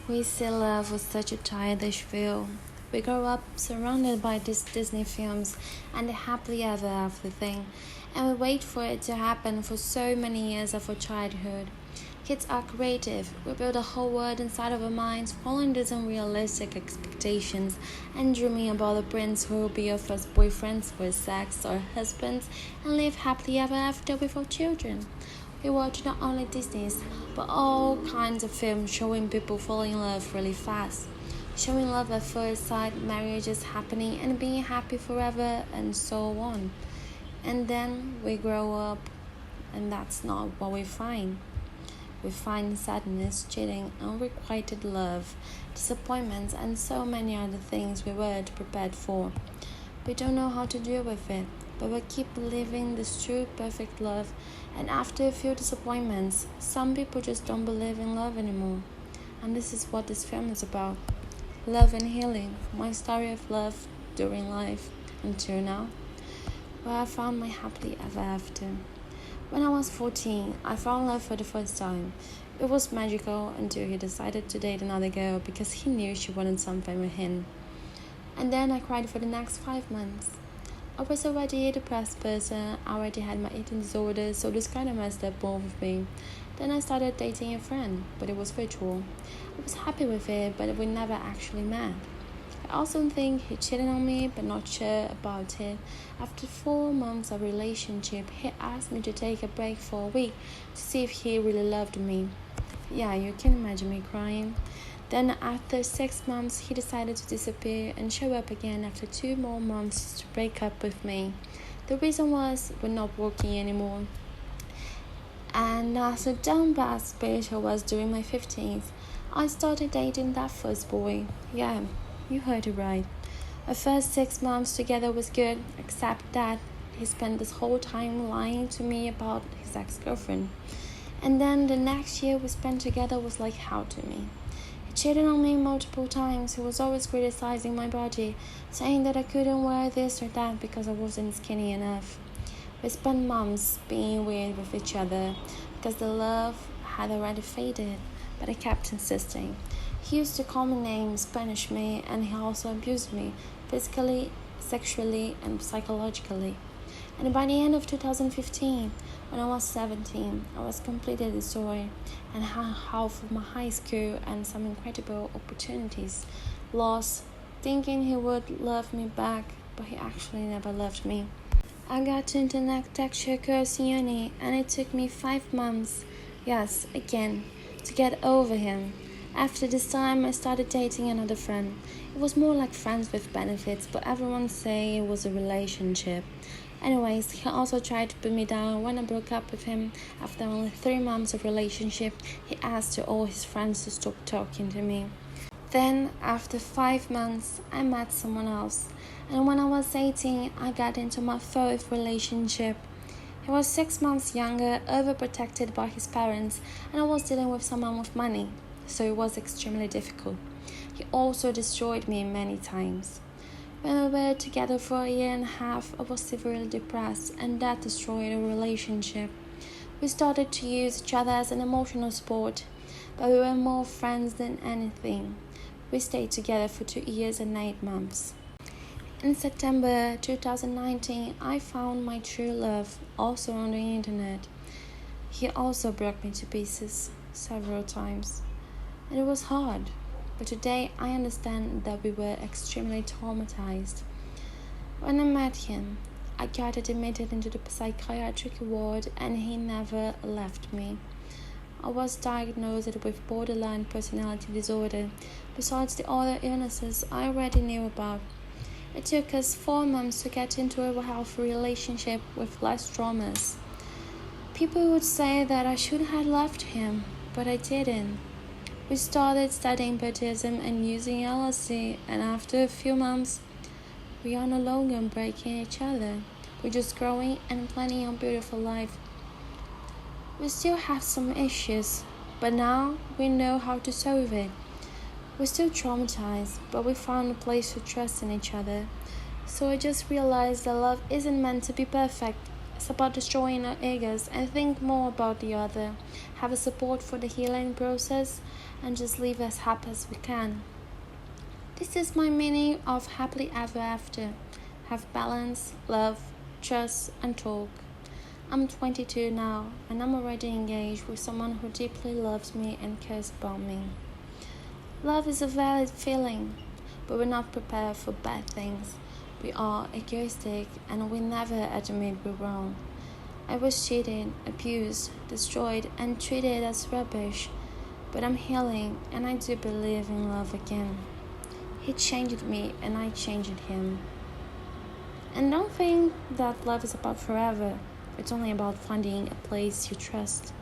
We see love with such a childish view. We grow up surrounded by these Disney films and the happily ever after thing, and we wait for it to happen for so many years of our childhood. Kids are creative. We build a whole world inside of our minds, following these unrealistic expectations and dreaming about the prince who will be our first boyfriends, first sex, or husbands, and live happily ever after with our children. We watch not only Disney's, but all kinds of films showing people falling in love really fast, showing love at first sight, marriages happening and being happy forever, and so on. And then we grow up, and that's not what we find. We find sadness, cheating, unrequited love, disappointments, and so many other things we weren't prepared for. We don't know how to deal with it, but we keep believing this true, perfect love. And after a few disappointments, some people just don't believe in love anymore. And this is what this film is about. Love and healing, my story of love during life until now, where I found my happily ever after. When I was 14, I fell in love for the first time. It was magical until he decided to date another girl because he knew she wanted something with him. And then I cried for the next 5 months. I was already a depressed person, I already had my eating disorder, so this kind of messed up both of me. Then I started dating a friend, but it was virtual. I was happy with it, but we never actually met. I also think he cheated on me, but not sure about it. After 4 months of relationship, he asked me to take a break for a week to see if he really loved me. Yeah, you can imagine me crying. Then after 6 months, he decided to disappear and show up again after 2 more months to break up with me. The reason was we're not working anymore. And as a dumb bad bitch I was during my 15th, I started dating that first boy. Yeah, you heard it right. Our first 6 months together was good, except that he spent this whole time lying to me about his ex-girlfriend. And then the next year we spent together was like hell to me. He cheated on me multiple times. He was always criticizing my body, saying that I couldn't wear this or that because I wasn't skinny enough. We spent months being weird with each other because the love had already faded, but I kept insisting. He used to call me names, punish me, and he also abused me physically, sexually, and psychologically. And by the end of 2015, when I was 17, I was completely destroyed and had half of my high school and some incredible opportunities lost, thinking he would love me back, but he actually never loved me. I got to internet architecture course in uni, and it took me 5 months, yes, again, to get over him. After this time, I started dating another friend. It was more like friends with benefits, but everyone say it was a relationship. Anyways, he also tried to put me down when I broke up with him. After only 3 months of relationship, he asked to all his friends to stop talking to me. Then, after 5 months, I met someone else. And when I was 18, I got into my 4th relationship. He was 6 months younger, overprotected by his parents, and I was dealing with someone with money, so it was extremely difficult. He also destroyed me many times. When we were together for a year and a half, I was severely depressed, and that destroyed our relationship. We started to use each other as an emotional support, but we were more friends than anything. We stayed together for 2 years and 8 months. In September 2019, I found my true love, also on the internet. He also broke me to pieces several times, and it was hard. But today I understand that we were extremely traumatized. When I met him, I got admitted into the psychiatric ward, and he never left me. I was diagnosed with borderline personality disorder, besides the other illnesses I already knew about. It took us 4 months to get into a healthy relationship with less traumas. People would say that I should have left him, but I didn't. We started studying Buddhism and using LSD, and after a few months, we are no longer breaking each other. We're just growing and planning a beautiful life. We still have some issues, but now we know how to solve it. We're still traumatized, but we found a place to trust in each other. So I just realized that love isn't meant to be perfect. It's about destroying our egos and think more about the other, have a support for the healing process, and just live as happy as we can. This is my meaning of happily ever after. Have balance, love, trust, and talk. I'm 22 now, and I'm already engaged with someone who deeply loves me and cares about me. Love is a valid feeling, but we're not prepared for bad things. We are egoistic, and we never admit we're wrong. I was cheated, abused, destroyed, and treated as rubbish, but I'm healing, and I do believe in love again. He changed me, and I changed him. And don't think that love is about forever. It's only about finding a place you trust.